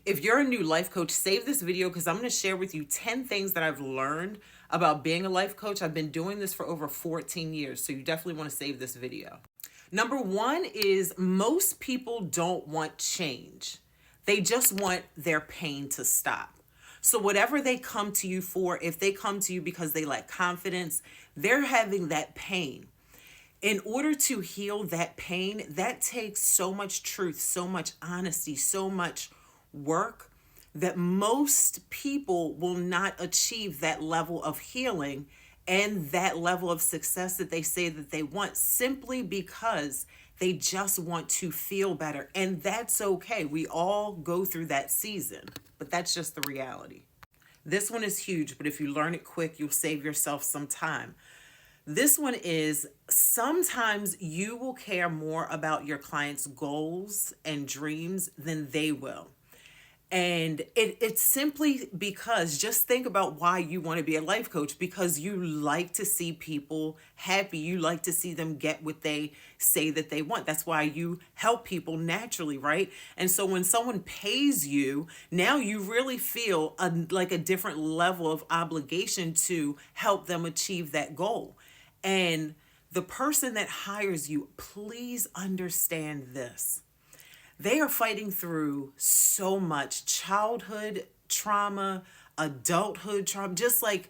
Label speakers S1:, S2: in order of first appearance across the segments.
S1: If you're a new life coach, save this video because I'm going to share with you 10 things that I've learned about being a life coach. I've been doing this for over 14 years, so you definitely want to save this video. Number one is most people don't want change. They just want their pain to stop. So whatever they come to you for, if they come to you because they lack confidence, they're having that pain. In order to heal that pain, that takes so much truth, so much honesty, so much work that most people will not achieve that level of healing and that level of success that they say that they want, simply because they just want to feel better. And that's okay. We all go through that season, but that's just the reality. This one is huge, but if you learn it quick, you'll save yourself some time. This one is, sometimes you will care more about your clients' goals and dreams than they will. And it's simply because, just think about why you want to be a life coach, because you like to see people happy. You like to see them get what they say that they want. That's why you help people naturally, right? And so when someone pays you, now you really feel like a different level of obligation to help them achieve that goal. And the person that hires you, please understand this. They are fighting through so much childhood trauma, adulthood trauma, just like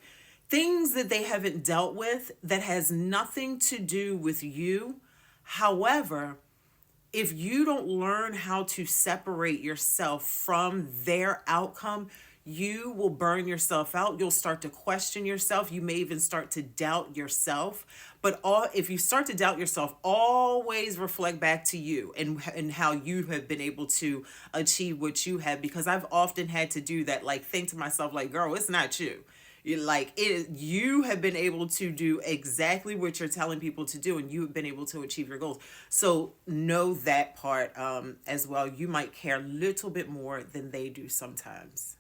S1: things that they haven't dealt with that has nothing to do with you. However, if you don't learn how to separate yourself from their outcome, you will burn yourself out. You'll start to question yourself. You may even start to doubt yourself. But if you start to doubt yourself, always reflect back to you and how you have been able to achieve what you have. Because I've often had to do that, like think to myself, like, girl, it's not you. You have been able to do exactly what you're telling people to do, and you have been able to achieve your goals. So know that part as well. You might care a little bit more than they do sometimes.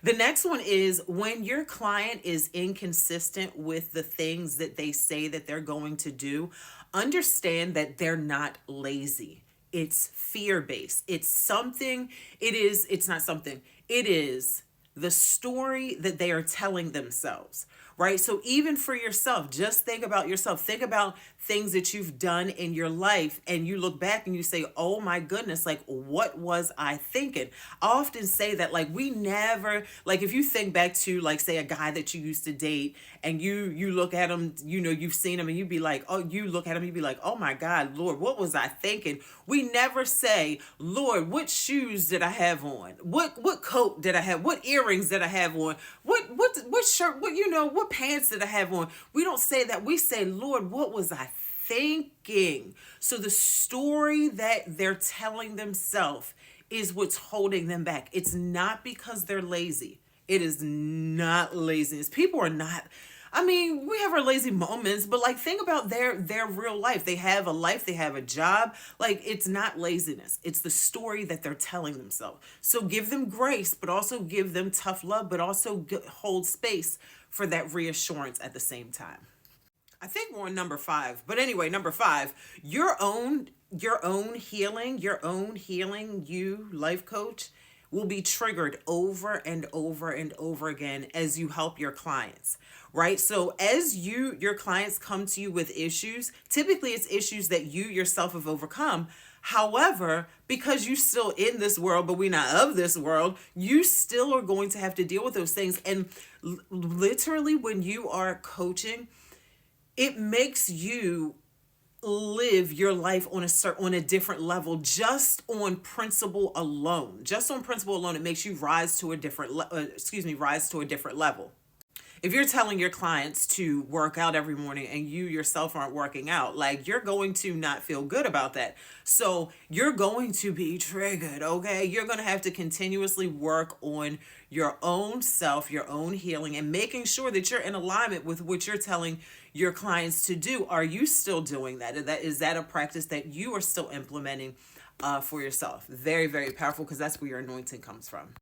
S1: The next one is, when your client is inconsistent with the things that they say that they're going to do, understand that they're not lazy. It's fear-based. It's not something. It is the story that they are telling themselves, right? So even for yourself, just think about yourself. Think about things that you've done in your life, and you look back and you say, oh my goodness, like, what was I thinking? I often say that, like, we never, like, if you think back to, like, say a guy that you used to date, and you look at him, you've seen him, and you'd be like, oh, you look at him, you'd be like, oh my God, Lord, what was I thinking? We never say, Lord, what shoes did I have on? What coat did I have? What earrings did I have on? What shirt, what pants did I have on? We don't say that. We say, Lord, what was I thinking? So the story that they're telling themselves is what's holding them back. It's not because they're lazy. It is not laziness. People are not. I mean, we have our lazy moments, but like, think about their real life. They have a life, they have a job. Like, it's not laziness. It's the story that they're telling themselves. So give them grace, but also give them tough love, but also hold space for that reassurance at the same time. I think we're on number 5. But anyway, number 5, your own healing, you life coach, will be triggered over and over and over again as you help your clients, right? So as your clients come to you with issues, typically it's issues that you yourself have overcome. However, because you're still in this world, but we're not of this world, you still are going to have to deal with those things. And literally, when you are coaching, it makes you live your life on a different level, just on principle alone. It makes you rise to a different level. If you're telling your clients to work out every morning and you yourself aren't working out, like, you're going to not feel good about that. So you're going to be triggered, okay? You're going to have to continuously work on your own self, your own healing, and making sure that you're in alignment with what you're telling your clients to do. Are you still doing that? Is that a practice that you are still implementing? for yourself. Very, very powerful, because that's where your anointing comes from.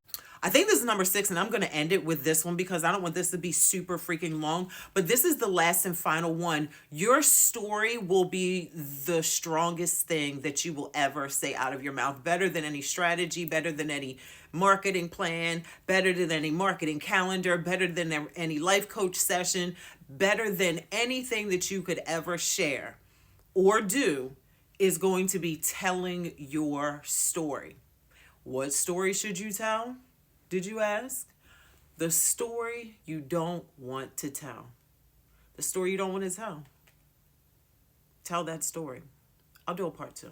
S1: I think this is number 6, and I'm going to end it with this one because I don't want this to be super freaking long. But this is the last and final one. Your story will be the strongest thing that you will ever say out of your mouth. Better than any strategy, better than any marketing plan, better than any marketing calendar, better than any life coach session, better than anything that you could ever share or do is going to be telling your story. What story should you tell? Did you ask? The story you don't want to tell. The story you don't want to tell. Tell that story. I'll do a part 2.